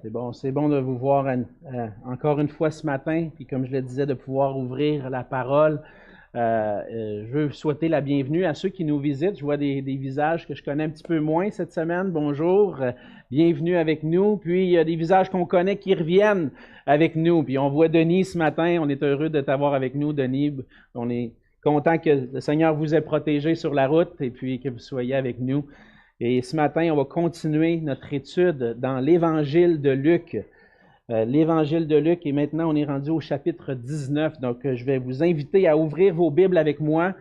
C'est bon de vous voir encore une fois ce matin, puis comme je le disais, de pouvoir ouvrir la parole. Je veux souhaiter la bienvenue à ceux qui nous visitent. Je vois des visages que je connais un petit peu moins cette semaine. Bonjour, bienvenue avec nous. Puis il y a des visages qu'on connaît qui reviennent avec nous. Puis on voit Denis ce matin. On est heureux de t'avoir avec nous, Denis. On est content que le Seigneur vous ait protégé sur la route et puis que vous soyez avec nous. Et ce matin, on va continuer notre étude dans l'Évangile de Luc. L'Évangile de Luc, et maintenant on est rendu au chapitre 19. Donc, je vais vous inviter à ouvrir vos Bibles avec moi.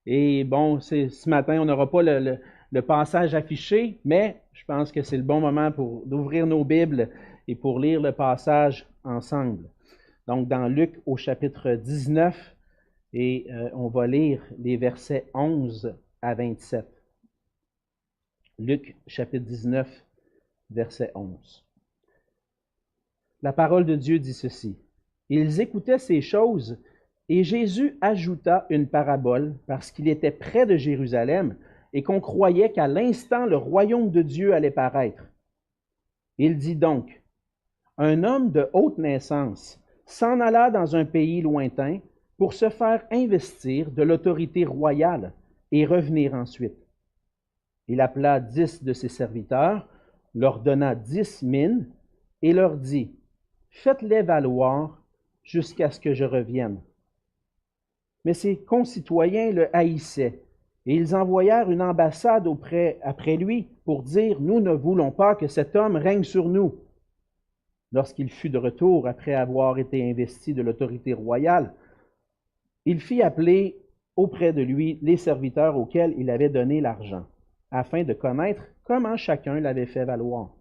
Et bon, ce matin, on n'aura pas le passage affiché, mais je pense que c'est le bon moment d'ouvrir nos Bibles et pour lire le passage ensemble. Donc, dans Luc au chapitre 19, et on va lire les versets 11 à 27. Luc, chapitre 19, verset 11. La parole de Dieu dit ceci. Ils écoutaient ces choses, et Jésus ajouta une parabole, parce qu'il était près de Jérusalem, et qu'on croyait qu'à l'instant le royaume de Dieu allait paraître. Il dit donc, un homme de haute naissance s'en alla dans un pays lointain pour se faire investir de l'autorité royale et revenir ensuite. Il appela 10 de ses serviteurs, leur donna 10 mines et leur dit, « Faites-les valoir jusqu'à ce que je revienne. » Mais ses concitoyens le haïssaient, et ils envoyèrent une ambassade après lui pour dire, « Nous ne voulons pas que cet homme règne sur nous. » Lorsqu'il fut de retour après avoir été investi de l'autorité royale, il fit appeler auprès de lui les serviteurs auxquels il avait donné l'argent, afin de connaître comment chacun l'avait fait valoir.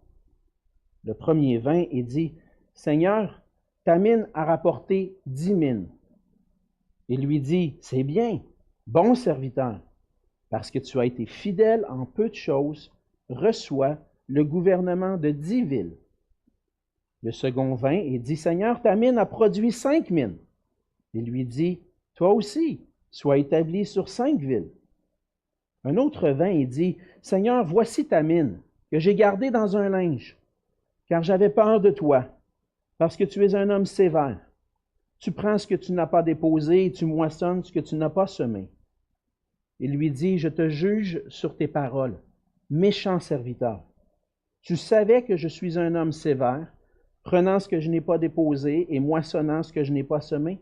Le premier vint et dit, « Seigneur, ta mine a rapporté 10 mines. » Il lui dit, « C'est bien, bon serviteur, parce que tu as été fidèle en peu de choses, reçois le gouvernement de 10 villes. » Le second vint et dit, « Seigneur, ta mine a produit 5 mines. » Il lui dit, « Toi aussi, sois établi sur 5 villes. » Un autre vint et dit, « Seigneur, voici ta mine, que j'ai gardée dans un linge, car j'avais peur de toi, parce que tu es un homme sévère. Tu prends ce que tu n'as pas déposé et tu moissonnes ce que tu n'as pas semé. » Il lui dit, « Je te juge sur tes paroles, méchant serviteur. Tu savais que je suis un homme sévère, prenant ce que je n'ai pas déposé et moissonnant ce que je n'ai pas semé.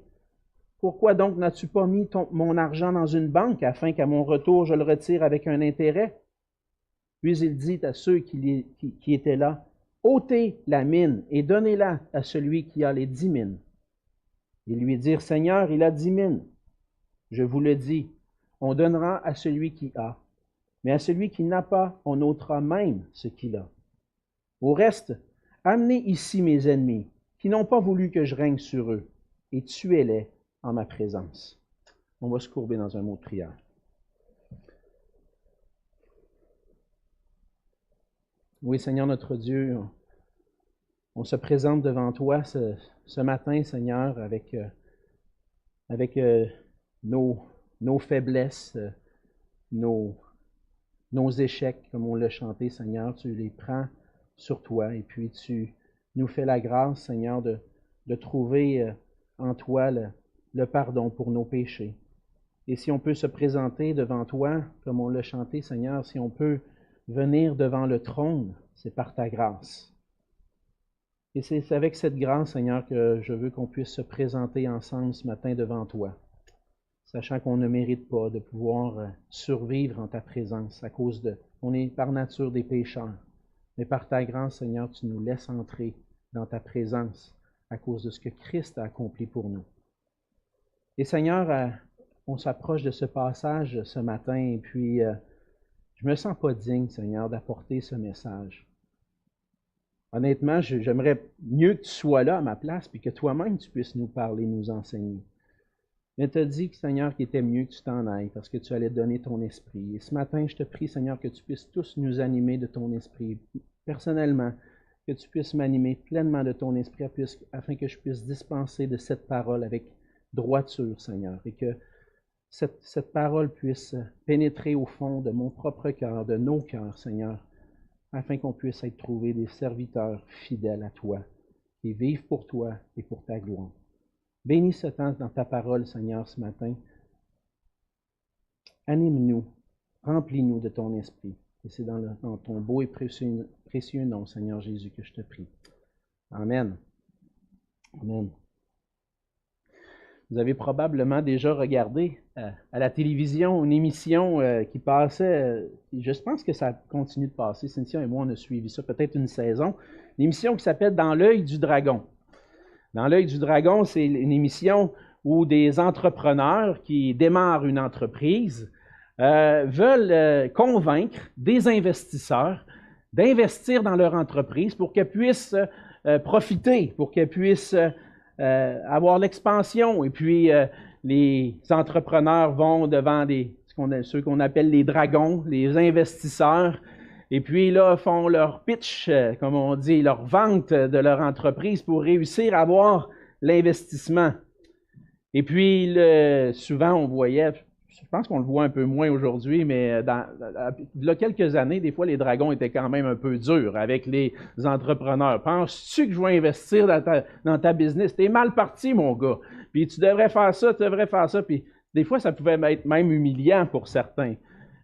Pourquoi donc n'as-tu pas mis mon argent dans une banque afin qu'à mon retour je le retire avec un intérêt? » Puis il dit à ceux qui étaient là, « Ôtez la mine et donnez-la à celui qui a les 10 mines. » Ils lui dirent, « Seigneur, il a 10 mines. » Je vous le dis, on donnera à celui qui a, mais à celui qui n'a pas, on ôtera même ce qu'il a. Au reste, amenez ici mes ennemis, qui n'ont pas voulu que je règne sur eux, et tuez-les en ma présence. On va se courber dans un mot de prière. Oui, Seigneur notre Dieu, on se présente devant toi ce matin, Seigneur, avec nos faiblesses, nos échecs, comme on l'a chanté, Seigneur. Tu les prends sur toi et puis tu nous fais la grâce, Seigneur, de trouver en toi le pardon pour nos péchés. Et si on peut se présenter devant toi, comme on l'a chanté, Seigneur, si on peut venir devant le trône, c'est par ta grâce. Et c'est avec cette grâce, Seigneur, que je veux qu'on puisse se présenter ensemble ce matin devant toi, sachant qu'on ne mérite pas de pouvoir survivre en ta présence à cause on est par nature des pécheurs. Mais par ta grâce, Seigneur, tu nous laisses entrer dans ta présence à cause de ce que Christ a accompli pour nous. Et Seigneur, on s'approche de ce passage ce matin et puis je me sens pas digne, Seigneur, d'apporter ce message. Honnêtement, j'aimerais mieux que tu sois là à ma place puis que toi-même tu puisses nous parler, nous enseigner. Mais tu as dit, Seigneur, qu'il était mieux que tu t'en ailles parce que tu allais donner ton esprit. Et ce matin, je te prie, Seigneur, que tu puisses tous nous animer de ton esprit. Personnellement, que tu puisses m'animer pleinement de ton esprit afin que je puisse dispenser de cette parole avec droiture, Seigneur, et que cette parole puisse pénétrer au fond de mon propre cœur, de nos cœurs, Seigneur, afin qu'on puisse être trouvés des serviteurs fidèles à toi, qui vivent pour toi et pour ta gloire. Bénis ce temps dans ta parole, Seigneur, ce matin. Anime-nous, remplis-nous de ton esprit. Et c'est dans ton beau et précieux nom, Seigneur Jésus, que je te prie. Amen. Amen. Vous avez probablement déjà regardé à la télévision une émission qui passait, je pense que ça continue de passer, Cynthia et moi on a suivi ça peut-être une saison, une émission qui s'appelle Dans l'œil du dragon. Dans l'œil du dragon, c'est une émission où des entrepreneurs qui démarrent une entreprise veulent convaincre des investisseurs d'investir dans leur entreprise pour qu'elle puisse profiter, pour qu'elle puisse avoir l'expansion. Et puis, les entrepreneurs vont devant ceux qu'on appelle les dragons, les investisseurs, et puis là, font leur pitch, comme on dit, leur vente de leur entreprise pour réussir à avoir l'investissement. Et puis, souvent, on voyait, je pense qu'on le voit un peu moins aujourd'hui, mais il y a quelques années, des fois, les dragons étaient quand même un peu durs avec les entrepreneurs. Penses-tu que je vais investir dans ta business? T'es mal parti, mon gars. Puis tu devrais faire ça, tu devrais faire ça. Puis des fois, ça pouvait être même humiliant pour certains.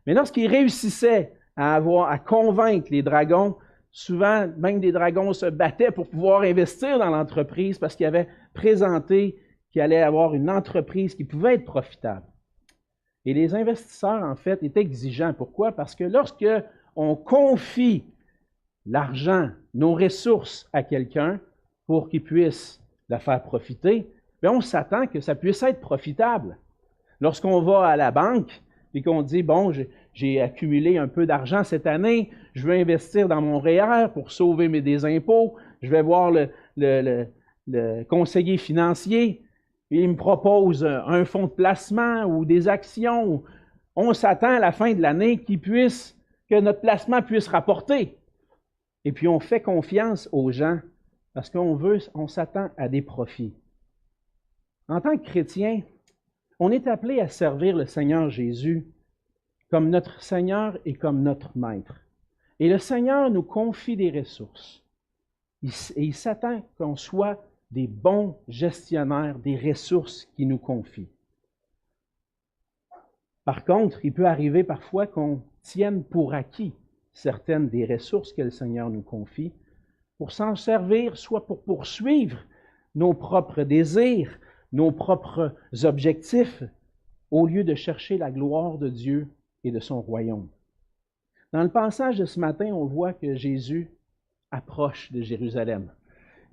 Mais lorsqu'ils réussissaient à convaincre les dragons, souvent, même des dragons se battaient pour pouvoir investir dans l'entreprise parce qu'ils avaient présenté qu'il allait avoir une entreprise qui pouvait être profitable. Et les investisseurs, en fait, étaient exigeants. Pourquoi? Parce que lorsque on confie l'argent, nos ressources à quelqu'un pour qu'il puisse la faire profiter, bien, on s'attend que ça puisse être profitable. Lorsqu'on va à la banque et qu'on dit, bon, j'ai accumulé un peu d'argent cette année, je veux investir dans mon REER pour sauver des impôts, je vais voir le conseiller financier, il me propose un fonds de placement ou des actions. On s'attend à la fin de l'année que notre placement puisse rapporter. Et puis on fait confiance aux gens parce on s'attend à des profits. En tant que chrétien, on est appelé à servir le Seigneur Jésus comme notre Seigneur et comme notre Maître. Et le Seigneur nous confie des ressources. Et il s'attend qu'on soit des bons gestionnaires des ressources qu'il nous confie. Par contre, il peut arriver parfois qu'on tienne pour acquis certaines des ressources que le Seigneur nous confie pour s'en servir, soit pour poursuivre nos propres désirs, nos propres objectifs, au lieu de chercher la gloire de Dieu et de son royaume. Dans le passage de ce matin, on voit que Jésus approche de Jérusalem.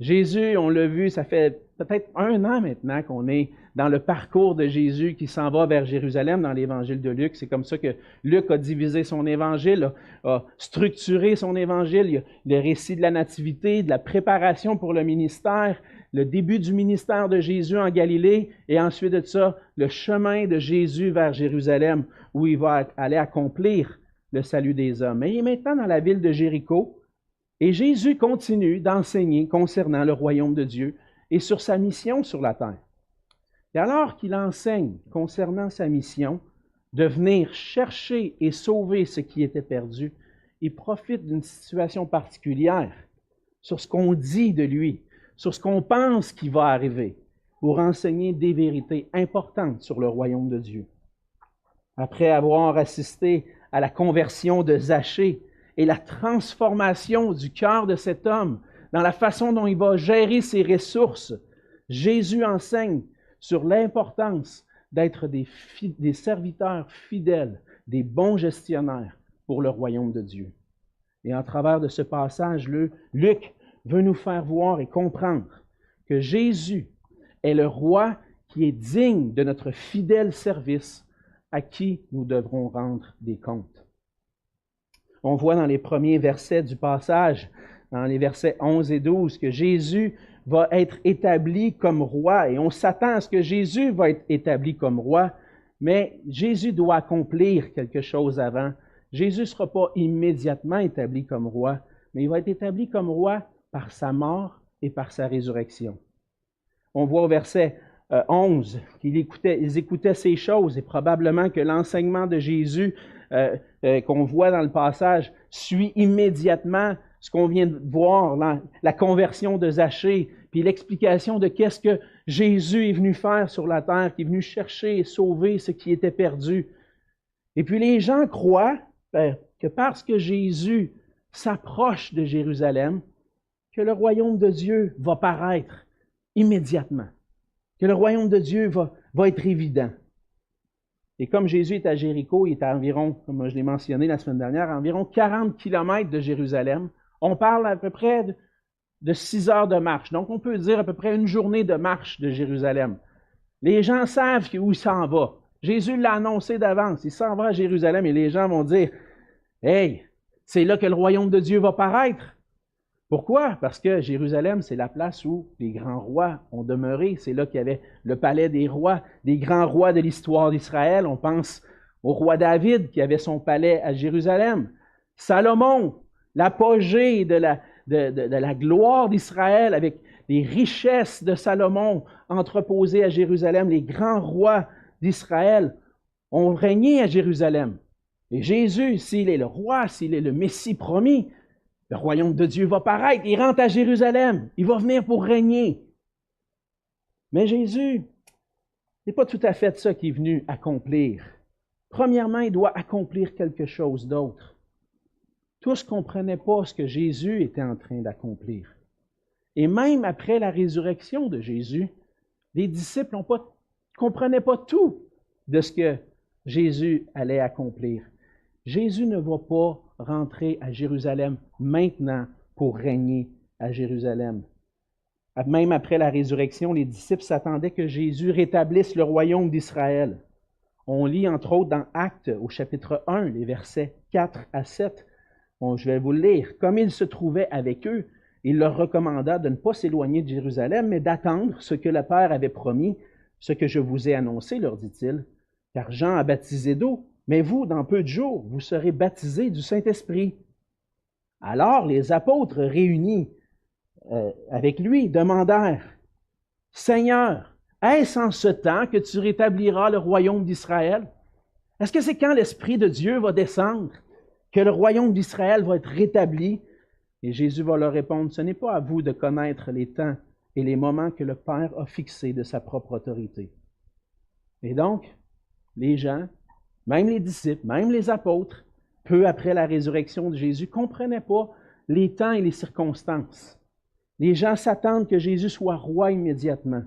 Jésus, on l'a vu, ça fait peut-être 1 an maintenant qu'on est dans le parcours de Jésus qui s'en va vers Jérusalem dans l'évangile de Luc. C'est comme ça que Luc a divisé son évangile, a structuré son évangile. Il y a le récit de la nativité, de la préparation pour le ministère, le début du ministère de Jésus en Galilée et ensuite de ça, le chemin de Jésus vers Jérusalem où il va aller accomplir le salut des hommes. Et il est maintenant dans la ville de Jéricho. Et Jésus continue d'enseigner concernant le royaume de Dieu et sur sa mission sur la terre. Et alors qu'il enseigne concernant sa mission de venir chercher et sauver ce qui était perdu, il profite d'une situation particulière sur ce qu'on dit de lui, sur ce qu'on pense qui va arriver, pour enseigner des vérités importantes sur le royaume de Dieu. Après avoir assisté à la conversion de Zachée, et la transformation du cœur de cet homme dans la façon dont il va gérer ses ressources, Jésus enseigne sur l'importance d'être des serviteurs fidèles, des bons gestionnaires pour le royaume de Dieu. Et en travers de ce passage, Luc veut nous faire voir et comprendre que Jésus est le roi qui est digne de notre fidèle service à qui nous devrons rendre des comptes. On voit dans les premiers versets du passage, dans les versets 11 et 12, que Jésus va être établi comme roi. Et on s'attend à ce que Jésus va être établi comme roi, mais Jésus doit accomplir quelque chose avant. Jésus ne sera pas immédiatement établi comme roi, mais il va être établi comme roi par sa mort et par sa résurrection. On voit au verset 11 qu'ils écoutaient ces choses et probablement que l'enseignement de Jésus qu'on voit dans le passage suit immédiatement ce qu'on vient de voir, la conversion de Zachée, puis l'explication de qu'est-ce que Jésus est venu faire sur la terre, qui est venu chercher et sauver ce qui était perdu. Et puis les gens croient que parce que Jésus s'approche de Jérusalem, que le royaume de Dieu va paraître immédiatement, que le royaume de Dieu va être évident. Et comme Jésus est à Jéricho, il est à environ, comme je l'ai mentionné la semaine dernière, environ 40 kilomètres de Jérusalem. On parle à peu près de 6 heures de marche. Donc, on peut dire à peu près une journée de marche de Jérusalem. Les gens savent où il s'en va. Jésus l'a annoncé d'avance. Il s'en va à Jérusalem et les gens vont dire « Hey, c'est là que le royaume de Dieu va paraître. » Pourquoi? Parce que Jérusalem, c'est la place où les grands rois ont demeuré. C'est là qu'il y avait le palais des rois, des grands rois de l'histoire d'Israël. On pense au roi David qui avait son palais à Jérusalem. Salomon, l'apogée de la gloire d'Israël avec les richesses de Salomon entreposées à Jérusalem. Les grands rois d'Israël ont régné à Jérusalem. Et Jésus, s'il est le roi, s'il est le Messie promis, le royaume de Dieu va paraître, il rentre à Jérusalem, il va venir pour régner. Mais Jésus, ce n'est pas tout à fait ça qu'il est venu accomplir. Premièrement, il doit accomplir quelque chose d'autre. Tous ne comprenaient pas ce que Jésus était en train d'accomplir. Et même après la résurrection de Jésus, les disciples ne comprenaient pas tout de ce que Jésus allait accomplir. Jésus ne va pas rentrer à Jérusalem maintenant pour régner à Jérusalem. Même après la résurrection, les disciples s'attendaient que Jésus rétablisse le royaume d'Israël. On lit entre autres dans Actes au chapitre 1, les versets 4 à 7. Je vais vous le lire. Comme il se trouvait avec eux, il leur recommanda de ne pas s'éloigner de Jérusalem, mais d'attendre ce que le Père avait promis, ce que je vous ai annoncé, leur dit-il. Car Jean a baptisé d'eau, mais vous, dans peu de jours, vous serez baptisés du Saint-Esprit. Alors les apôtres réunis avec lui demandèrent, « Seigneur, est-ce en ce temps que tu rétabliras le royaume d'Israël? Est-ce que c'est quand l'Esprit de Dieu va descendre que le royaume d'Israël va être rétabli? » Et Jésus va leur répondre, « Ce n'est pas à vous de connaître les temps et les moments que le Père a fixés de sa propre autorité. » Et donc, les gens, même les disciples, même les apôtres, peu après la résurrection de Jésus, ne comprenaient pas les temps et les circonstances. Les gens s'attendent que Jésus soit roi immédiatement.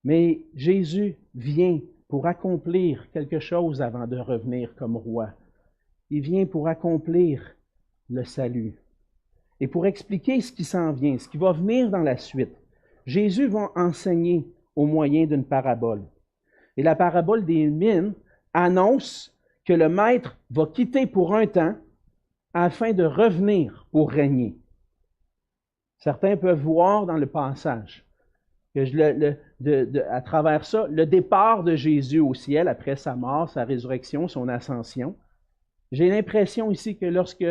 Mais Jésus vient pour accomplir quelque chose avant de revenir comme roi. Il vient pour accomplir le salut. Et pour expliquer ce qui s'en vient, ce qui va venir dans la suite, Jésus va enseigner au moyen d'une parabole. Et la parabole des mines annonce que le maître va quitter pour un temps afin de revenir pour régner. Certains peuvent voir dans le passage que à travers ça, le départ de Jésus au ciel après sa mort, sa résurrection, son ascension. J'ai l'impression ici que lorsque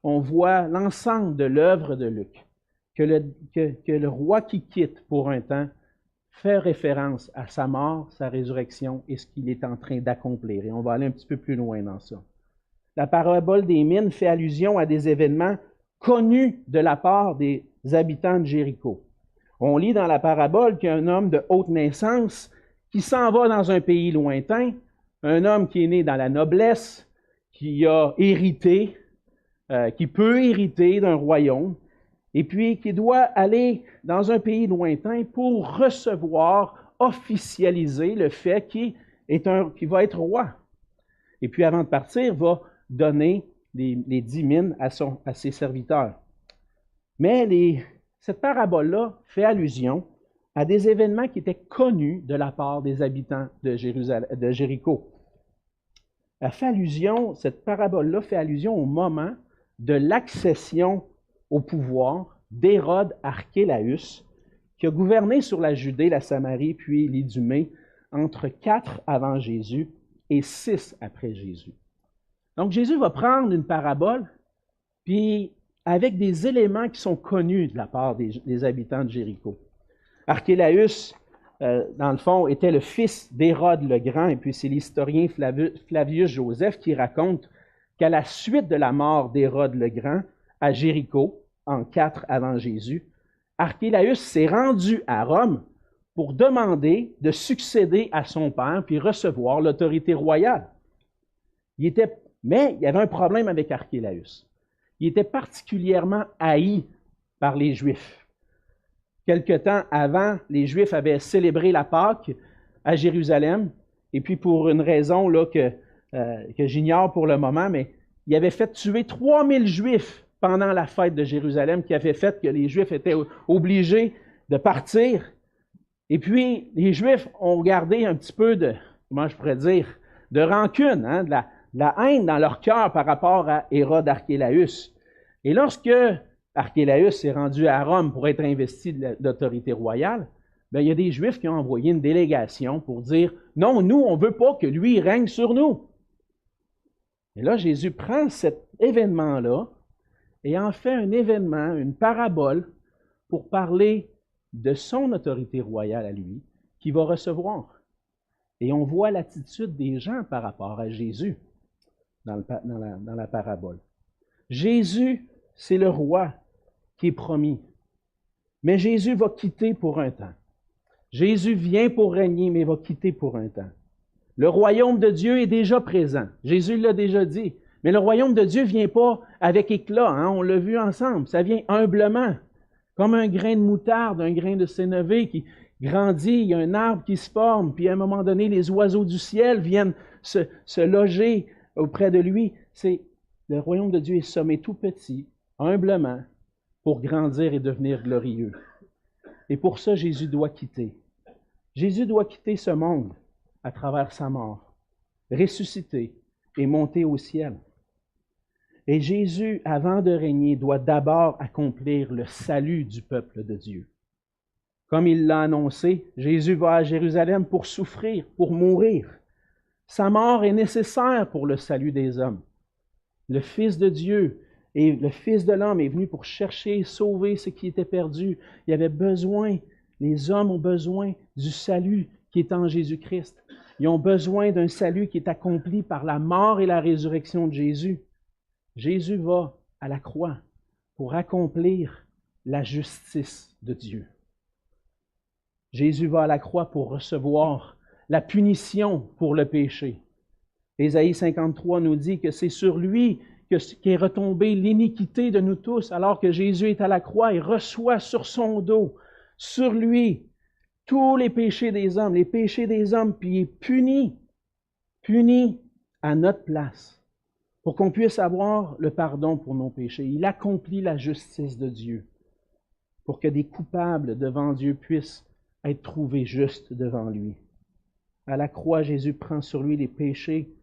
on voit l'ensemble de l'œuvre de Luc, que le roi qui quitte pour un temps fait référence à sa mort, sa résurrection et ce qu'il est en train d'accomplir. Et on va aller un petit peu plus loin dans ça. La parabole des mines fait allusion à des événements connus de la part des habitants de Jéricho. On lit dans la parabole qu'il y a un homme de haute naissance qui s'en va dans un pays lointain, un homme qui est né dans la noblesse, qui a hérité, qui peut hériter d'un royaume, et puis qui doit aller dans un pays lointain pour recevoir, officialiser le fait qu'il va être roi. Et puis avant de partir, va donner les 10 mines à ses serviteurs. Mais cette parabole-là fait allusion à des événements qui étaient connus de la part des habitants de Jéricho. Cette parabole-là fait allusion au moment de l'accession au pouvoir d'Hérode Archélaüs, qui a gouverné sur la Judée, la Samarie, puis l'Idumée, entre 4 avant Jésus et 6 après Jésus. Donc Jésus va prendre une parabole, puis avec des éléments qui sont connus de la part des habitants de Jéricho. Archélaüs dans le fond, était le fils d'Hérode le Grand, et puis c'est l'historien Flavius Joseph qui raconte qu'à la suite de la mort d'Hérode le Grand, à Jéricho, en 4 avant Jésus, Archélaüs s'est rendu à Rome pour demander de succéder à son père puis recevoir l'autorité royale. Mais il y avait un problème avec Archélaüs. Il était particulièrement haï par les Juifs. Quelque temps avant, les Juifs avaient célébré la Pâque à Jérusalem, et puis pour une raison là, que j'ignore pour le moment, mais il avait fait tuer 3000 Juifs pendant la fête de Jérusalem, qui avait fait que les Juifs étaient obligés de partir. Et puis, les Juifs ont gardé un petit peu de, comment je pourrais dire, de rancune, hein, de la haine dans leur cœur par rapport à Hérode Archélaüs. Et lorsque Archélaüs s'est rendu à Rome pour être investi d'autorité royale, bien, il y a des Juifs qui ont envoyé une délégation pour dire « Non, nous, on ne veut pas que lui règne sur nous. » Et là, Jésus prend cet événement-là et en fait un événement, une parabole, pour parler de son autorité royale à lui, qu'il va recevoir. Et on voit l'attitude des gens par rapport à Jésus dans la parabole. Jésus, c'est le roi qui est promis. Mais Jésus va quitter pour un temps. Jésus vient pour régner, mais va quitter pour un temps. Le royaume de Dieu est déjà présent. Jésus l'a déjà dit. Mais le royaume de Dieu ne vient pas avec éclat, hein? On l'a vu ensemble. Ça vient humblement, comme un grain de moutarde, un grain de sénévé qui grandit, il y a un arbre qui se forme, puis à un moment donné, les oiseaux du ciel viennent se loger auprès de lui. Le royaume de Dieu est sommé tout petit, humblement, pour grandir et devenir glorieux. Et pour ça, Jésus doit quitter. Jésus doit quitter ce monde à travers sa mort, ressusciter et monter au ciel. Et Jésus, avant de régner, doit d'abord accomplir le salut du peuple de Dieu. Comme il l'a annoncé, Jésus va à Jérusalem pour souffrir, pour mourir. Sa mort est nécessaire pour le salut des hommes. Le Fils de Dieu et le Fils de l'homme est venu pour chercher et sauver ce qui était perdu. Il y avait besoin, les hommes ont besoin du salut qui est en Jésus-Christ. Ils ont besoin d'un salut qui est accompli par la mort et la résurrection de Jésus. Jésus va à la croix pour accomplir la justice de Dieu. Jésus va à la croix pour recevoir la punition pour le péché. Ésaïe 53 nous dit que c'est sur lui qu'est retombée l'iniquité de nous tous, alors que Jésus est à la croix et reçoit sur son dos, sur lui, tous les péchés des hommes, puis il est puni à notre place, pour qu'on puisse avoir le pardon pour nos péchés. Il accomplit la justice de Dieu, pour que des coupables devant Dieu puissent être trouvés justes devant lui. À la croix, Jésus prend sur lui les péchés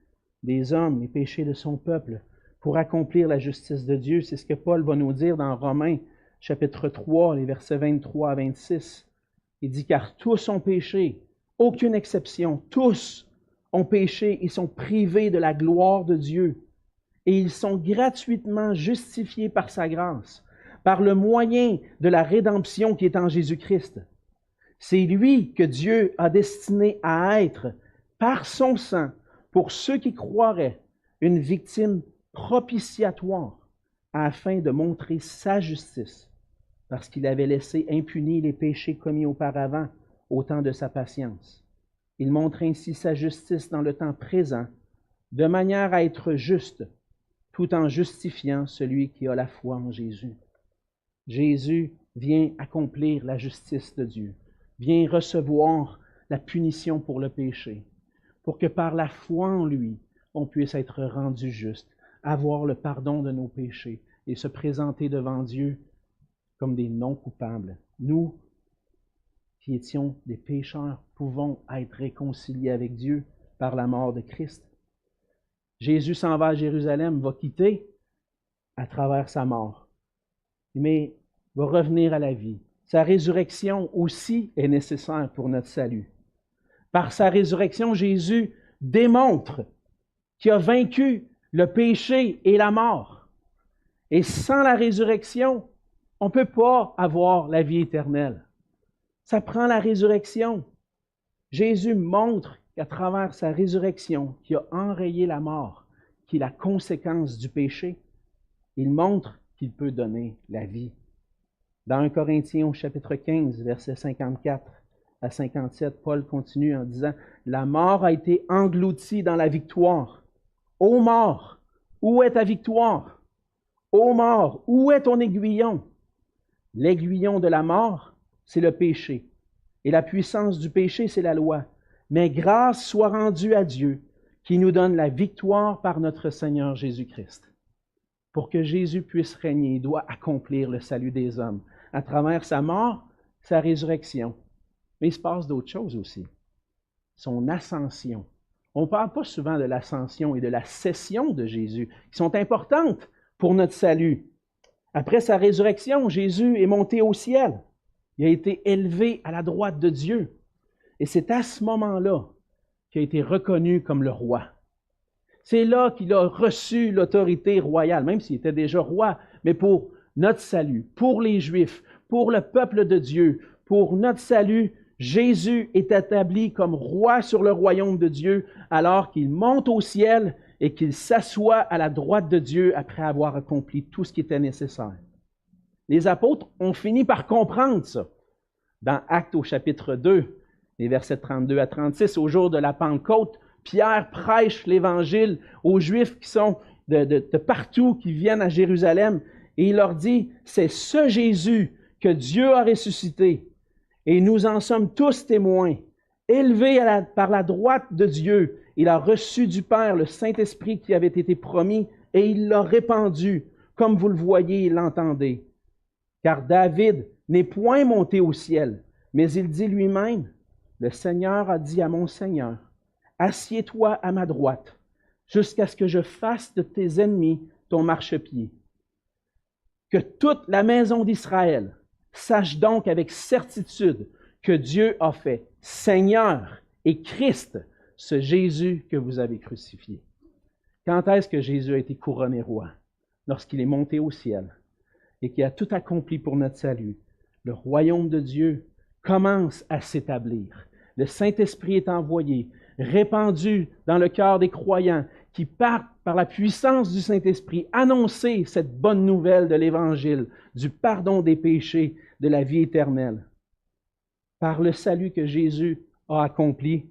des hommes, les péchés de son peuple, pour accomplir la justice de Dieu. C'est ce que Paul va nous dire dans Romains, chapitre 3, les versets 23 à 26. Il dit, car tous ont péché, aucune exception, tous ont péché et sont privés de la gloire de Dieu. Et ils sont gratuitement justifiés par sa grâce, par le moyen de la rédemption qui est en Jésus-Christ. C'est lui que Dieu a destiné à être, par son sang, pour ceux qui croiraient, une victime propitiatoire, afin de montrer sa justice, parce qu'il avait laissé impunis les péchés commis auparavant, au temps de sa patience. Il montre ainsi sa justice dans le temps présent, de manière à être juste, tout en justifiant celui qui a la foi en Jésus. Jésus vient accomplir la justice de Dieu, vient recevoir la punition pour le péché, pour que par la foi en lui, on puisse être rendu juste, avoir le pardon de nos péchés et se présenter devant Dieu comme des non-coupables. Nous, qui étions des pécheurs, pouvons être réconciliés avec Dieu par la mort de Christ. Jésus s'en va à Jérusalem, va quitter à travers sa mort, mais va revenir à la vie. Sa résurrection aussi est nécessaire pour notre salut. Par sa résurrection, Jésus démontre qu'il a vaincu le péché et la mort. Et sans la résurrection, on ne peut pas avoir la vie éternelle. Ça prend la résurrection. Jésus montre qu'à travers sa résurrection, qui a enrayé la mort, qui est la conséquence du péché, il montre qu'il peut donner la vie. Dans 1 Corinthiens au chapitre 15, versets 54 à 57, Paul continue en disant « La mort a été engloutie dans la victoire. Ô mort, où est ta victoire? Ô mort, où est ton aiguillon? L'aiguillon de la mort, c'est le péché. Et la puissance du péché, c'est la loi. Mais grâce soit rendue à Dieu, qui nous donne la victoire par notre Seigneur Jésus-Christ. » Pour que Jésus puisse régner, il doit accomplir le salut des hommes à travers sa mort, sa résurrection. Mais il se passe d'autres choses aussi. Son ascension. On ne parle pas souvent de l'ascension et de la cession de Jésus, qui sont importantes pour notre salut. Après sa résurrection, Jésus est monté au ciel. Il a été élevé à la droite de Dieu. Et c'est à ce moment-là qu'il a été reconnu comme le roi. C'est là qu'il a reçu l'autorité royale, même s'il était déjà roi, mais pour notre salut, pour les Juifs, pour le peuple de Dieu, pour notre salut, Jésus est établi comme roi sur le royaume de Dieu alors qu'il monte au ciel et qu'il s'assoit à la droite de Dieu après avoir accompli tout ce qui était nécessaire. Les apôtres ont fini par comprendre ça. Dans Actes au chapitre 2, les versets 32 à 36, au jour de la Pentecôte, Pierre prêche l'Évangile aux Juifs qui sont de partout, qui viennent à Jérusalem, et il leur dit, c'est ce Jésus que Dieu a ressuscité, et nous en sommes tous témoins. Élevé par la droite de Dieu, il a reçu du Père le Saint-Esprit qui avait été promis, et il l'a répandu, comme vous le voyez et l'entendez. Car David n'est point monté au ciel, mais il dit lui-même, le Seigneur a dit à mon Seigneur, assieds-toi à ma droite, jusqu'à ce que je fasse de tes ennemis ton marchepied. Que toute la maison d'Israël sache donc avec certitude que Dieu a fait Seigneur et Christ, ce Jésus que vous avez crucifié. Quand est-ce que Jésus a été couronné roi? Lorsqu'il est monté au ciel et qu'il a tout accompli pour notre salut. Le royaume de Dieu commence à s'établir. Le Saint-Esprit est envoyé, répandu dans le cœur des croyants qui partent par la puissance du Saint-Esprit annoncer cette bonne nouvelle de l'Évangile, du pardon des péchés, de la vie éternelle. Par le salut que Jésus a accompli,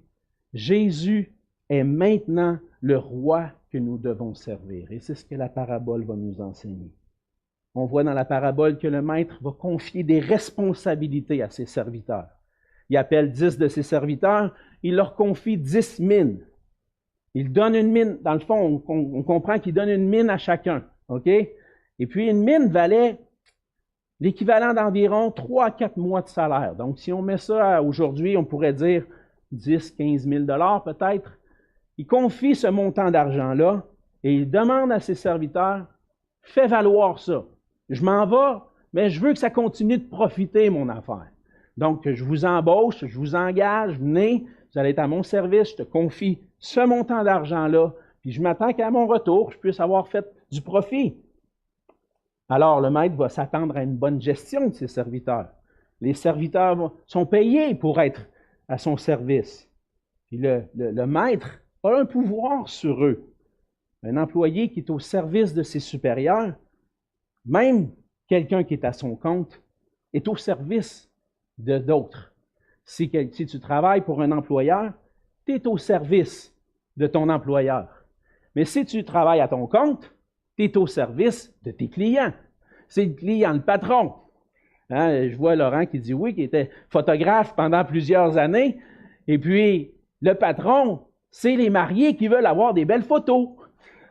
Jésus est maintenant le roi que nous devons servir. Et c'est ce que la parabole va nous enseigner. On voit dans la parabole que le maître va confier des responsabilités à ses serviteurs. Il appelle 10 de ses serviteurs, il leur confie 10 mines. Il donne une mine, dans le fond, on comprend qu'il donne une mine à chacun. OK? Et puis une mine valait l'équivalent d'environ 3 à 4 mois de salaire. Donc si on met ça aujourd'hui, on pourrait dire 10, 15 000 $ peut-être. Il confie ce montant d'argent-là et il demande à ses serviteurs, fais valoir ça. Je m'en vais, mais je veux que ça continue de profiter, mon affaire. Donc, je vous embauche, je vous engage, venez, vous allez être à mon service, je te confie ce montant d'argent-là, puis je m'attends qu'à mon retour, je puisse avoir fait du profit. Alors, le maître va s'attendre à une bonne gestion de ses serviteurs. Les serviteurs sont payés pour être à son service. Puis le maître a un pouvoir sur eux. Un employé qui est au service de ses supérieurs, même quelqu'un qui est à son compte, est au service de d'autres. Si tu travailles pour un employeur, tu es au service de ton employeur. Mais si tu travailles à ton compte, tu es au service de tes clients. C'est le client, le patron. Hein, je vois Laurent qui dit oui, qui était photographe pendant plusieurs années. Et puis, le patron, c'est les mariés qui veulent avoir des belles photos.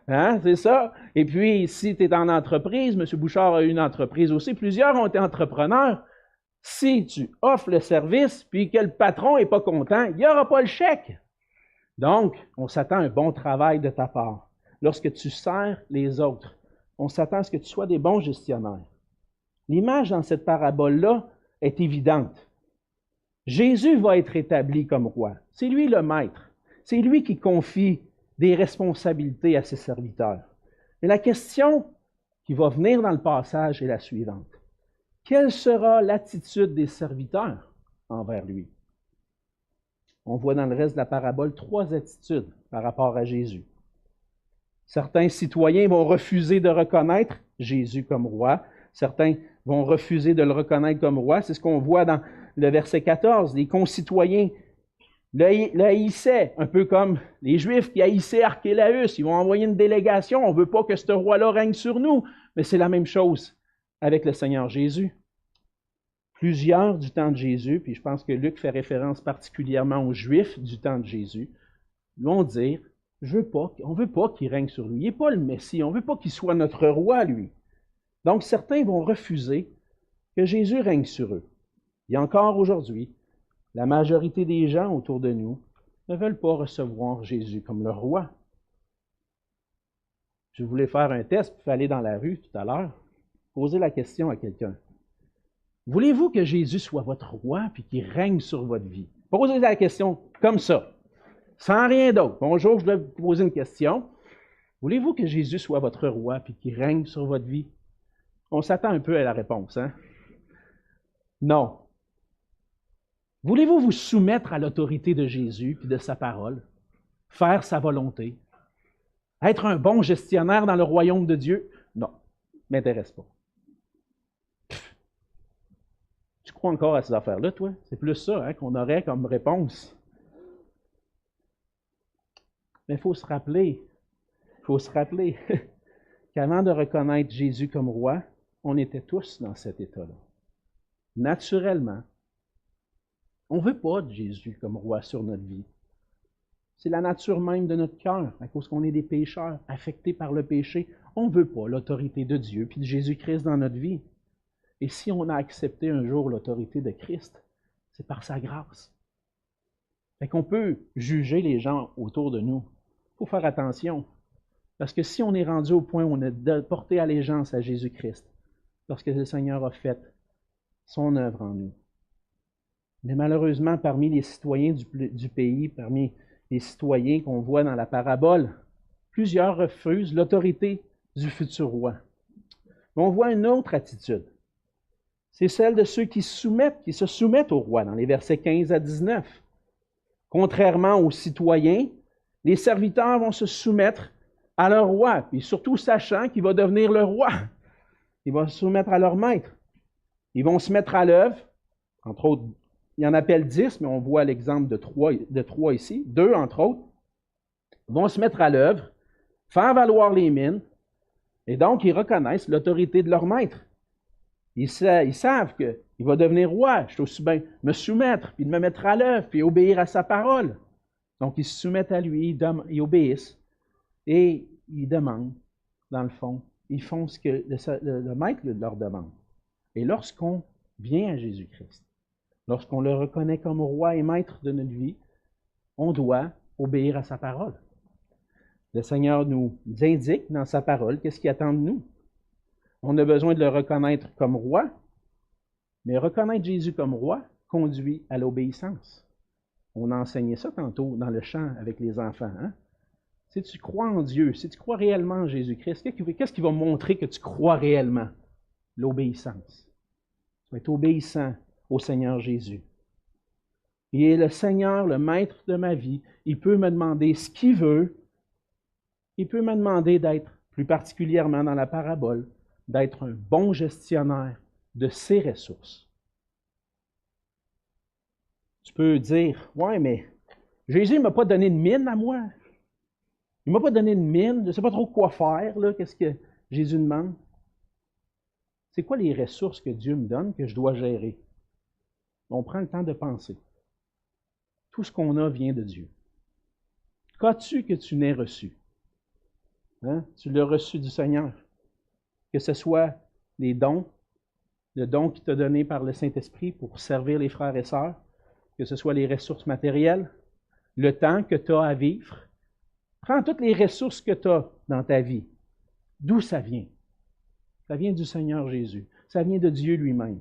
Hein, c'est ça. Et puis, si tu es en entreprise, M. Bouchard a eu une entreprise aussi, plusieurs ont été entrepreneurs. Si tu offres le service, puis que le patron n'est pas content, il n'y aura pas le chèque. Donc, on s'attend à un bon travail de ta part. Lorsque tu sers les autres, on s'attend à ce que tu sois des bons gestionnaires. L'image dans cette parabole-là est évidente. Jésus va être établi comme roi. C'est lui le maître. C'est lui qui confie des responsabilités à ses serviteurs. Mais la question qui va venir dans le passage est la suivante. Quelle sera l'attitude des serviteurs envers lui? On voit dans le reste de la parabole 3 attitudes par rapport à Jésus. Certains citoyens vont refuser de reconnaître Jésus comme roi. Certains vont refuser de le reconnaître comme roi. C'est ce qu'on voit dans le verset 14. Les concitoyens le haïssaient, un peu comme les Juifs qui haïssaient Archélaüs. Ils vont envoyer une délégation. On ne veut pas que ce roi-là règne sur nous. Mais c'est la même chose avec le Seigneur Jésus. Plusieurs du temps de Jésus, puis je pense que Luc fait référence particulièrement aux Juifs du temps de Jésus, vont dire, on ne veut pas qu'il règne sur lui. Il n'est pas le Messie. On ne veut pas qu'il soit notre roi, lui. Donc, certains vont refuser que Jésus règne sur eux. Et encore aujourd'hui, la majorité des gens autour de nous ne veulent pas recevoir Jésus comme leur roi. Je voulais faire un test, puis aller dans la rue tout à l'heure, poser la question à quelqu'un. Voulez-vous que Jésus soit votre roi puis qu'il règne sur votre vie? Posez la question comme ça, sans rien d'autre. Bonjour, je vais vous poser une question. Voulez-vous que Jésus soit votre roi puis qu'il règne sur votre vie? On s'attend un peu à la réponse, hein? Non. Voulez-vous vous soumettre à l'autorité de Jésus puis de sa parole? Faire sa volonté? Être un bon gestionnaire dans le royaume de Dieu? Non, ne m'intéresse pas. Tu crois encore à ces affaires-là, toi? C'est plus ça hein, qu'on aurait comme réponse. Mais il faut se rappeler qu'avant de reconnaître Jésus comme roi, on était tous dans cet état-là. Naturellement, on ne veut pas de Jésus comme roi sur notre vie. C'est la nature même de notre cœur, à cause qu'on est des pécheurs, affectés par le péché. On ne veut pas l'autorité de Dieu puis de Jésus-Christ dans notre vie. Et si on a accepté un jour l'autorité de Christ, c'est par sa grâce. Fait qu'on peut juger les gens autour de nous. Il faut faire attention. Parce que si on est rendu au point où on a porté allégeance à Jésus-Christ, lorsque le Seigneur a fait son œuvre en nous. Mais malheureusement, parmi les citoyens du pays, parmi les citoyens qu'on voit dans la parabole, plusieurs refusent l'autorité du futur roi. Mais on voit une autre attitude. C'est celle de ceux qui se soumettent au roi, dans les versets 15 à 19. Contrairement aux citoyens, les serviteurs vont se soumettre à leur roi, puis surtout sachant qu'il va devenir le roi. Ils vont se soumettre à leur maître. Ils vont se mettre à l'œuvre. Entre autres, il y en appelle 10, mais on voit l'exemple de 3 ici. 2, entre autres, vont se mettre à l'œuvre, faire valoir les mines, et donc ils reconnaissent l'autorité de leur maître. Ils savent qu'il va devenir roi. Je suis aussi bien me soumettre, puis de me mettre à l'œuvre, puis obéir à sa parole. Donc, ils se soumettent à lui, ils obéissent, et ils demandent, dans le fond, ils font ce que le maître leur demande. Et lorsqu'on vient à Jésus-Christ, lorsqu'on le reconnaît comme roi et maître de notre vie, on doit obéir à sa parole. Le Seigneur nous indique dans sa parole qu'est-ce qu'il attend de nous. On a besoin de le reconnaître comme roi, mais reconnaître Jésus comme roi conduit à l'obéissance. On a enseigné ça tantôt dans le chant avec les enfants. Hein? Si tu crois en Dieu, si tu crois réellement en Jésus-Christ, qu'est-ce qui va montrer que tu crois réellement? L'obéissance. Tu vas être obéissant au Seigneur Jésus. Il est le Seigneur, le maître de ma vie. Il peut me demander ce qu'il veut. Il peut me demander d'être, plus particulièrement dans la parabole, d'être un bon gestionnaire de ses ressources. Tu peux dire, ouais, mais Jésus ne m'a pas donné de mine à moi. Il ne m'a pas donné de mine, je ne sais pas trop quoi faire, là, qu'est-ce que Jésus demande. C'est quoi les ressources que Dieu me donne que je dois gérer? On prend le temps de penser. Tout ce qu'on a vient de Dieu. Qu'as-tu que tu n'aies reçu? Hein? Tu l'as reçu du Seigneur. Que ce soit les dons, le don qu'il t'a donné par le Saint-Esprit pour servir les frères et sœurs, que ce soit les ressources matérielles, le temps que tu as à vivre. Prends toutes les ressources que tu as dans ta vie. D'où ça vient? Ça vient du Seigneur Jésus. Ça vient de Dieu lui-même.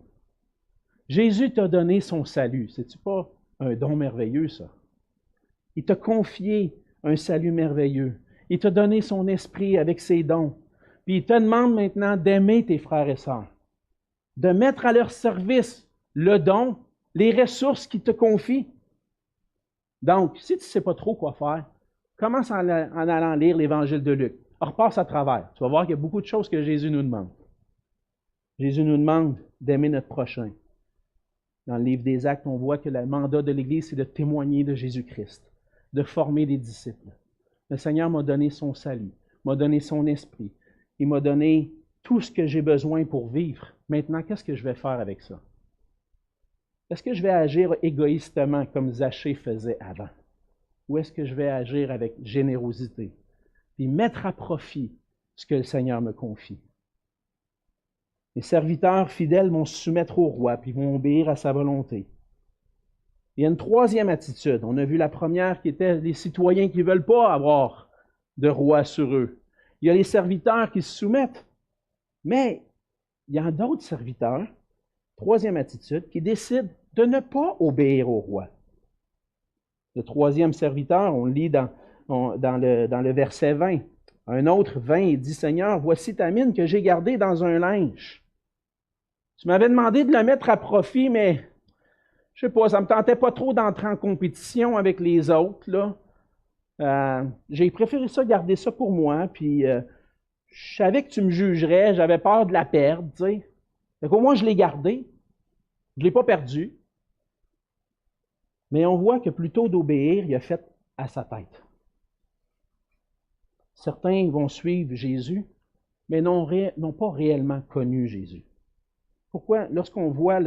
Jésus t'a donné son salut. C'est-tu pas un don merveilleux, ça? Il t'a confié un salut merveilleux. Il t'a donné son esprit avec ses dons. Puis il te demande maintenant d'aimer tes frères et sœurs, de mettre à leur service le don, les ressources qu'il te confie. Donc, si tu ne sais pas trop quoi faire, commence en allant lire l'Évangile de Luc. Repasse à travers. Tu vas voir qu'il y a beaucoup de choses que Jésus nous demande. Jésus nous demande d'aimer notre prochain. Dans le livre des Actes, on voit que le mandat de l'Église, c'est de témoigner de Jésus-Christ, de former des disciples. Le Seigneur m'a donné son salut, m'a donné son esprit. Il m'a donné tout ce que j'ai besoin pour vivre. Maintenant, qu'est-ce que je vais faire avec ça? Est-ce que je vais agir égoïstement comme Zachée faisait avant? Ou est-ce que je vais agir avec générosité? Puis mettre à profit ce que le Seigneur me confie. Les serviteurs fidèles vont se soumettre au roi, puis vont obéir à sa volonté. Il y a une troisième attitude. On a vu la première qui était les citoyens qui ne veulent pas avoir de roi sur eux. Il y a les serviteurs qui se soumettent. Mais il y a d'autres serviteurs, troisième attitude, qui décident de ne pas obéir au roi. Le troisième serviteur, on le lit dans le verset 20. Un autre vint et dit, « Seigneur, voici ta mine que j'ai gardée dans un linge. Tu m'avais demandé de la mettre à profit, mais je ne sais pas, ça ne me tentait pas trop d'entrer en compétition avec les autres, là. J'ai préféré ça, garder ça pour moi, puis je savais que tu me jugerais, j'avais peur de la perdre, tu sais. Fait qu'au moins, je l'ai gardé. Je ne l'ai pas perdu. Mais on voit que plutôt d'obéir, il a fait à sa tête. Certains vont suivre Jésus, mais n'ont pas réellement connu Jésus. Pourquoi? Lorsqu'on voit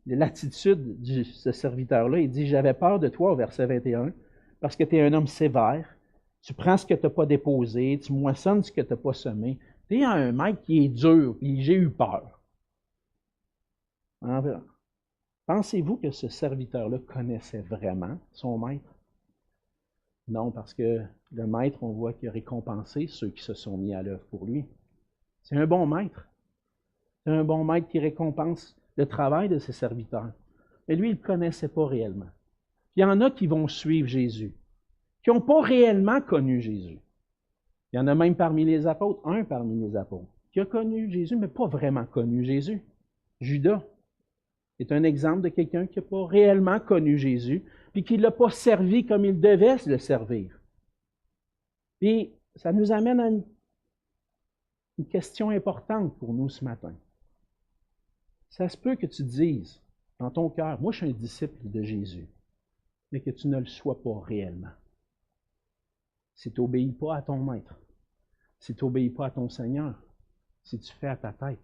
l'attitude de ce serviteur-là, il dit, « J'avais peur de toi » au verset 21, parce que tu es un homme sévère, tu prends ce que tu n'as pas déposé, tu moissonnes ce que tu n'as pas semé. Tu es un maître qui est dur, puis j'ai eu peur. Pensez-vous que ce serviteur-là connaissait vraiment son maître? Non, parce que le maître, on voit qu'il a récompensé ceux qui se sont mis à l'œuvre pour lui. C'est un bon maître. C'est un bon maître qui récompense le travail de ses serviteurs. Mais lui, il ne le connaissait pas réellement. Il y en a qui vont suivre Jésus, qui n'ont pas réellement connu Jésus. Il y en a même parmi les apôtres, un parmi les apôtres, qui a connu Jésus, mais pas vraiment connu Jésus. Judas est un exemple de quelqu'un qui n'a pas réellement connu Jésus, puis qui ne l'a pas servi comme il devait le servir. Puis, ça nous amène à une question importante pour nous ce matin. Ça se peut que tu dises dans ton cœur, moi je suis un disciple de Jésus, mais que tu ne le sois pas réellement. Si tu n'obéis pas à ton maître, si tu n'obéis pas à ton Seigneur, si tu fais à ta tête,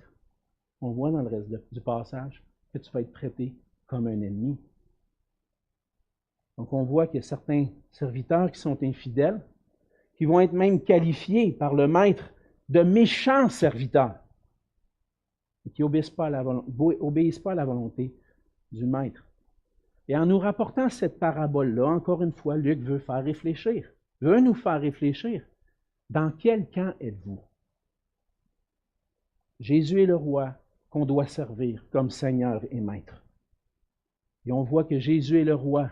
on voit dans le reste du passage que tu vas être traité comme un ennemi. Donc on voit qu'il y a certains serviteurs qui sont infidèles, qui vont être même qualifiés par le maître de méchants serviteurs, et qui n'obéissent pas à la volonté du maître. Et en nous rapportant cette parabole-là, encore une fois, Luc veut nous faire réfléchir. Dans quel camp êtes-vous? Jésus est le roi qu'on doit servir comme Seigneur et Maître. Et on voit que Jésus est le roi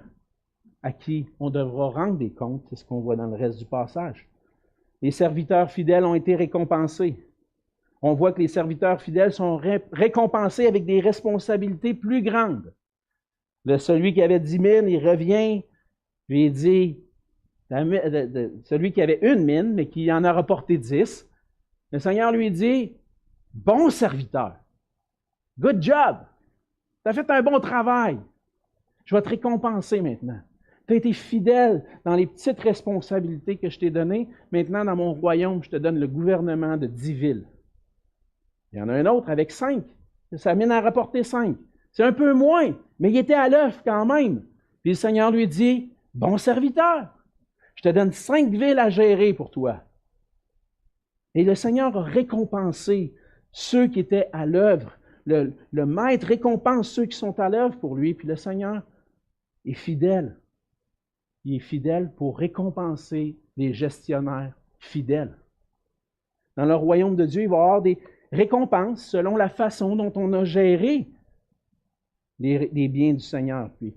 à qui on devra rendre des comptes, c'est ce qu'on voit dans le reste du passage. Les serviteurs fidèles ont été récompensés. On voit que les serviteurs fidèles sont récompensés avec des responsabilités plus grandes. Celui qui avait 10 000, il revient, puis il dit, celui qui avait une mine, mais qui en a rapporté 10, le Seigneur lui dit, « Bon serviteur, good job, tu as fait un bon travail, je vais te récompenser maintenant. Tu as été fidèle dans les petites responsabilités que je t'ai données, maintenant dans mon royaume, je te donne le gouvernement de 10 villes. » Il y en a un autre avec 5, sa mine a rapporté 5. C'est un peu moins, mais il était à l'œuvre quand même. Puis le Seigneur lui dit, « Bon serviteur, je te donne 5 villes à gérer pour toi. » Et le Seigneur a récompensé ceux qui étaient à l'œuvre. Le maître récompense ceux qui sont à l'œuvre pour lui, puis le Seigneur est fidèle. Il est fidèle pour récompenser les gestionnaires fidèles. Dans le royaume de Dieu, il va y avoir des récompenses selon la façon dont on a géré les biens du Seigneur. Puis,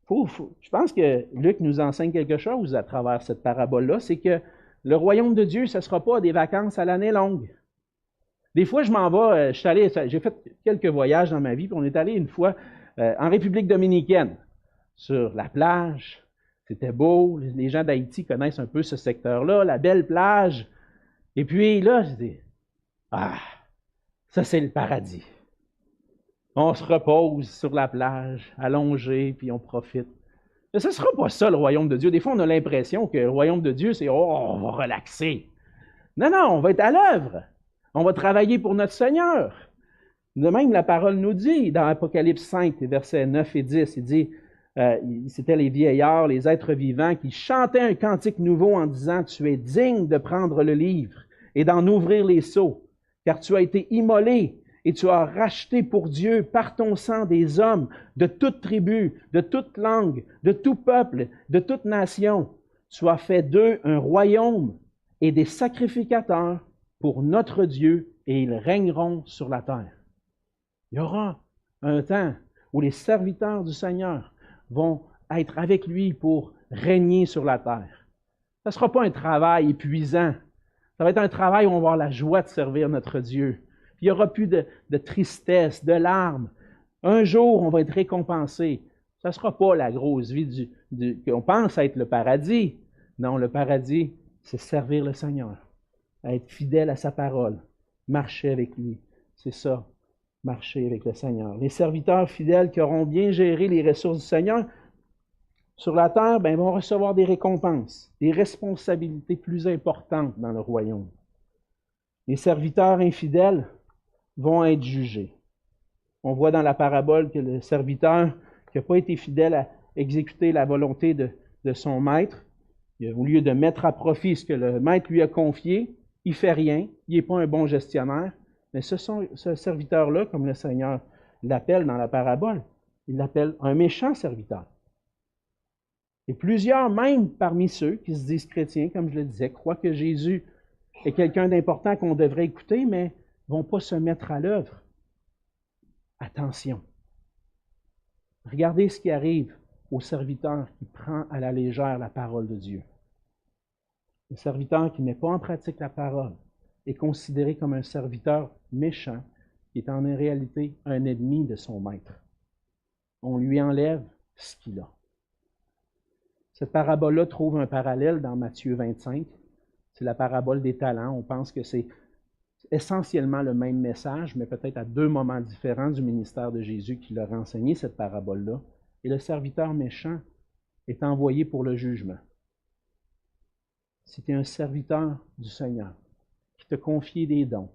je pense que Luc nous enseigne quelque chose à travers cette parabole-là, c'est que le royaume de Dieu, ce ne sera pas des vacances à l'année longue. Des fois, je m'en vais, j'ai fait quelques voyages dans ma vie, puis on est allé une fois en République dominicaine. sur la plage. C'était beau. Les gens d'Haïti connaissent un peu ce secteur-là, la belle plage. Et puis là, je dis, ah, ça c'est le paradis. On se repose sur la plage, allongé, puis on profite. Mais ce ne sera pas ça le royaume de Dieu. Des fois, on a l'impression que le royaume de Dieu, c'est « oh, on va relaxer ». Non, non, on va être à l'œuvre. On va travailler pour notre Seigneur. De même, la parole nous dit, dans Apocalypse 5, versets 9 et 10, il dit, c'était les vieillards, les êtres vivants, qui chantaient un cantique nouveau en disant « Tu es digne de prendre le livre et d'en ouvrir les sceaux, car tu as été immolé et tu as racheté pour Dieu par ton sang des hommes de toute tribu, de toute langue, de tout peuple, de toute nation. Tu as fait d'eux un royaume et des sacrificateurs pour notre Dieu, et ils régneront sur la terre. » Il y aura un temps où les serviteurs du Seigneur vont être avec lui pour régner sur la terre. Ce ne sera pas un travail épuisant. Ça va être un travail où on va avoir la joie de servir notre Dieu. Puis il n'y aura plus de tristesse, de larmes. Un jour, on va être récompensé. Ce ne sera pas la grosse vie qu'on pense être le paradis. Non, le paradis, c'est servir le Seigneur, être fidèle à sa parole, marcher avec lui. C'est ça, marcher avec le Seigneur. Les serviteurs fidèles qui auront bien géré les ressources du Seigneur sur la terre, vont recevoir des récompenses, des responsabilités plus importantes dans le royaume. Les serviteurs infidèles vont être jugés. On voit dans la parabole que le serviteur qui n'a pas été fidèle à exécuter la volonté de son maître, au lieu de mettre à profit ce que le maître lui a confié, il ne fait rien, il n'est pas un bon gestionnaire. Mais ce serviteur-là, comme le Seigneur l'appelle dans la parabole, il l'appelle un méchant serviteur. Et plusieurs, même parmi ceux qui se disent chrétiens, comme je le disais, croient que Jésus est quelqu'un d'important qu'on devrait écouter, mais ne vont pas se mettre à l'œuvre. Attention. Regardez ce qui arrive au serviteur qui prend à la légère la parole de Dieu. Le serviteur qui ne met pas en pratique la parole est considéré comme un serviteur méchant qui est en réalité un ennemi de son maître. On lui enlève ce qu'il a. Cette parabole-là trouve un parallèle dans Matthieu 25. C'est la parabole des talents. On pense que c'est essentiellement le même message, mais peut-être à deux moments différents du ministère de Jésus qui leur a enseigné cette parabole-là. Et le serviteur méchant est envoyé pour le jugement. Si tu es un serviteur du Seigneur, qui t'a confié des dons,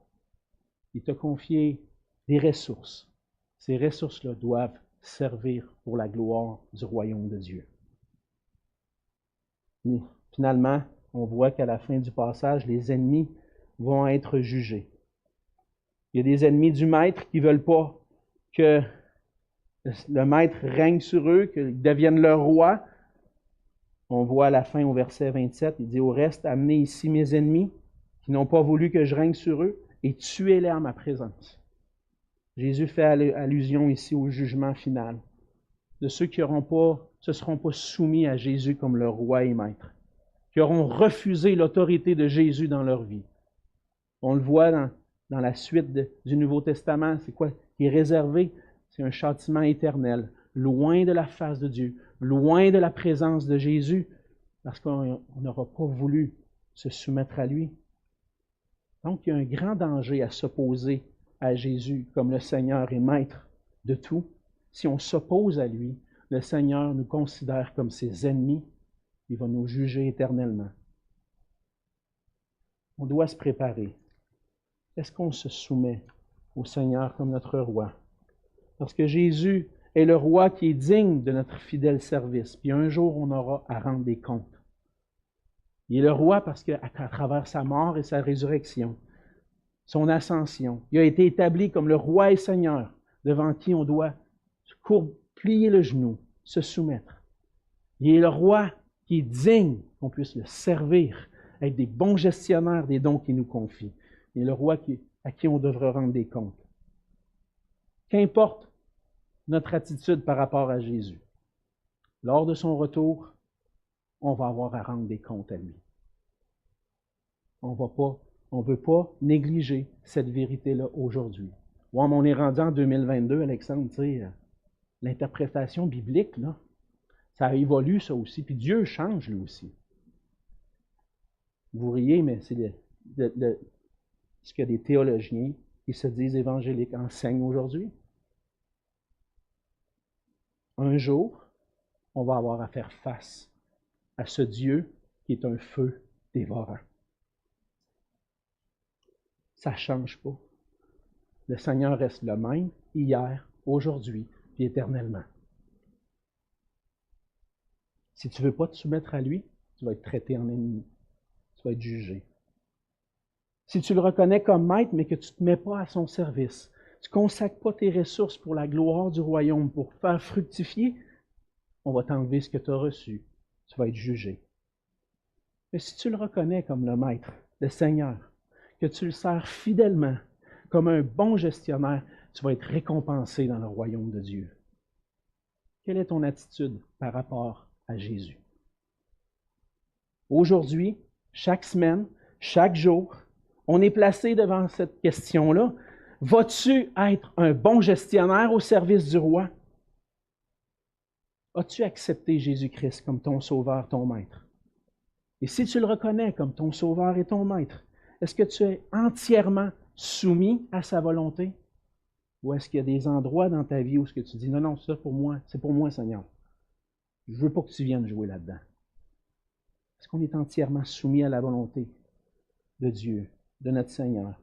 qui t'a confié des ressources, ces ressources-là doivent servir pour la gloire du royaume de Dieu. Et finalement, on voit qu'à la fin du passage, les ennemis vont être jugés. Il y a des ennemis du maître qui ne veulent pas que le maître règne sur eux, qu'ils deviennent leur roi. On voit à la fin, au verset 27, il dit « Au reste, amenez ici mes ennemis, qui n'ont pas voulu que je règne sur eux, et tuez-les en ma présence. » Jésus fait allusion ici au jugement final de ceux qui se seront pas soumis à Jésus comme leur roi et maître, qui auront refusé l'autorité de Jésus dans leur vie. On le voit dans la suite du Nouveau Testament, c'est quoi qui est réservé? C'est un châtiment éternel, loin de la face de Dieu, loin de la présence de Jésus, parce qu'on n'aura pas voulu se soumettre à lui. Donc, il y a un grand danger à s'opposer à Jésus comme le Seigneur et Maître de tout. Si on s'oppose à lui, le Seigneur nous considère comme ses ennemis. Il va nous juger éternellement. On doit se préparer. Est-ce qu'on se soumet au Seigneur comme notre roi? Parce que Jésus est le roi qui est digne de notre fidèle service. Puis un jour, on aura à rendre des comptes. Il est le roi parce qu'à travers sa mort et sa résurrection, son ascension, il a été établi comme le roi et Seigneur devant qui on doit plier le genou, se soumettre. Il est le roi qui est digne qu'on puisse le servir, être des bons gestionnaires des dons qu'il nous confie. Il est le roi à qui on devrait rendre des comptes. Qu'importe notre attitude par rapport à Jésus, lors de son retour, on va avoir à rendre des comptes à lui. On ne veut pas négliger cette vérité-là aujourd'hui. Ouais, mais on est rendu en 2022, Alexandre, tu sais, l'interprétation biblique, là, Ça évolue, ça aussi. Puis Dieu change, lui aussi. Vous riez, mais c'est ce que des théologiens qui se disent évangéliques enseignent aujourd'hui. Un jour, on va avoir à faire face à ce Dieu qui est un feu dévorant. Ça ne change pas. Le Seigneur reste le même hier, aujourd'hui, puis éternellement. Si tu ne veux pas te soumettre à lui, tu vas être traité en ennemi. Tu vas être jugé. Si tu le reconnais comme maître, mais que tu ne te mets pas à son service, tu ne consacres pas tes ressources pour la gloire du royaume, pour faire fructifier, on va t'enlever ce que tu as reçu. Tu vas être jugé. Mais si tu le reconnais comme le maître, le Seigneur, que tu le sers fidèlement, comme un bon gestionnaire, tu vas être récompensé dans le royaume de Dieu. Quelle est ton attitude par rapport à Jésus? Aujourd'hui, chaque semaine, chaque jour, on est placé devant cette question-là. Vas-tu être un bon gestionnaire au service du roi? As-tu accepté Jésus-Christ comme ton sauveur, ton maître? Et si tu le reconnais comme ton sauveur et ton maître, est-ce que tu es entièrement soumis à sa volonté? Ou est-ce qu'il y a des endroits dans ta vie où tu dis, non, non, ça pour moi, c'est pour moi, Seigneur. Je ne veux pas que tu viennes jouer là-dedans. Est-ce qu'on est entièrement soumis à la volonté de Dieu, de notre Seigneur?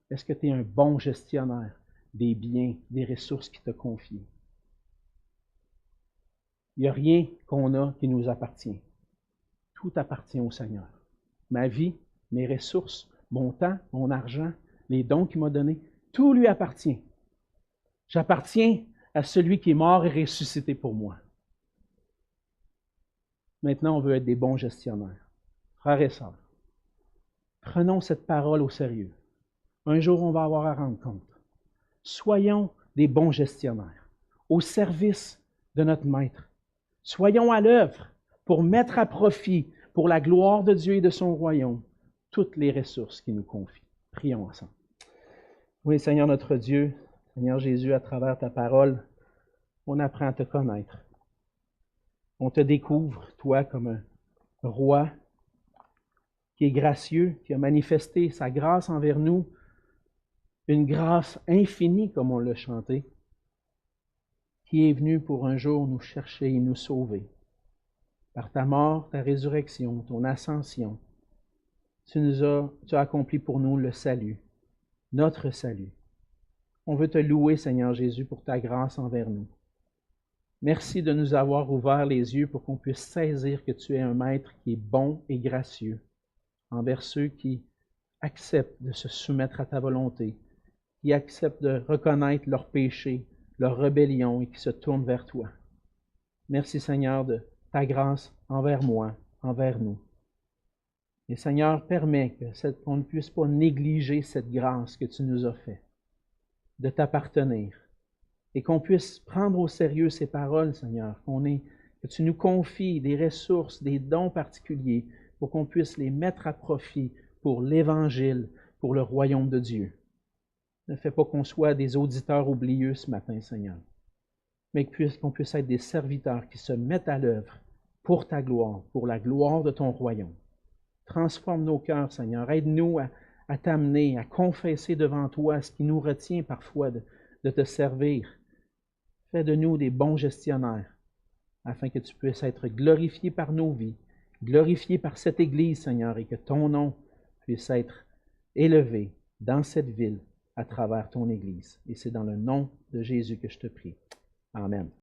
Est-ce que tu es un bon gestionnaire des biens, des ressources qu'il t'a confiées? Il n'y a rien qu'on a qui nous appartient. Tout appartient au Seigneur. Ma vie, mes ressources, mon temps, mon argent, les dons qu'il m'a donnés, tout lui appartient. J'appartiens à celui qui est mort et ressuscité pour moi. Maintenant, on veut être des bons gestionnaires. Frères et sœurs, prenons cette parole au sérieux. Un jour, on va avoir à rendre compte. Soyons des bons gestionnaires, au service de notre Maître. Soyons à l'œuvre pour mettre à profit, pour la gloire de Dieu et de son royaume, toutes les ressources qu'il nous confie. Prions ensemble. Oui, Seigneur notre Dieu, Seigneur Jésus, à travers ta parole, on apprend à te connaître. On te découvre, toi, comme un roi qui est gracieux, qui a manifesté sa grâce envers nous, une grâce infinie, comme on l'a chanté, qui est venu pour un jour nous chercher et nous sauver. Par ta mort, ta résurrection, ton ascension, tu as accompli pour nous le salut, notre salut. On veut te louer, Seigneur Jésus, pour ta grâce envers nous. Merci de nous avoir ouvert les yeux pour qu'on puisse saisir que tu es un maître qui est bon et gracieux envers ceux qui acceptent de se soumettre à ta volonté, qui acceptent de reconnaître leurs péchés, leur rébellion et qui se tournent vers toi. Merci Seigneur de ta grâce envers moi, envers nous. Et Seigneur, permets qu'on ne puisse pas négliger cette grâce que tu nous as faite, de t'appartenir, et qu'on puisse prendre au sérieux ces paroles, Seigneur, que tu nous confies des ressources, des dons particuliers, pour qu'on puisse les mettre à profit pour l'Évangile, pour le royaume de Dieu. Ne fais pas qu'on soit des auditeurs oublieux ce matin, Seigneur, mais qu'on puisse être des serviteurs qui se mettent à l'œuvre pour ta gloire, pour la gloire de ton royaume. Transforme nos cœurs, Seigneur. Aide-nous à t'amener, à confesser devant toi ce qui nous retient parfois de te servir. Fais de nous des bons gestionnaires, afin que tu puisses être glorifié par nos vies, glorifié par cette Église, Seigneur, et que ton nom puisse être élevé dans cette ville à travers ton Église. Et c'est dans le nom de Jésus que je te prie. Amen.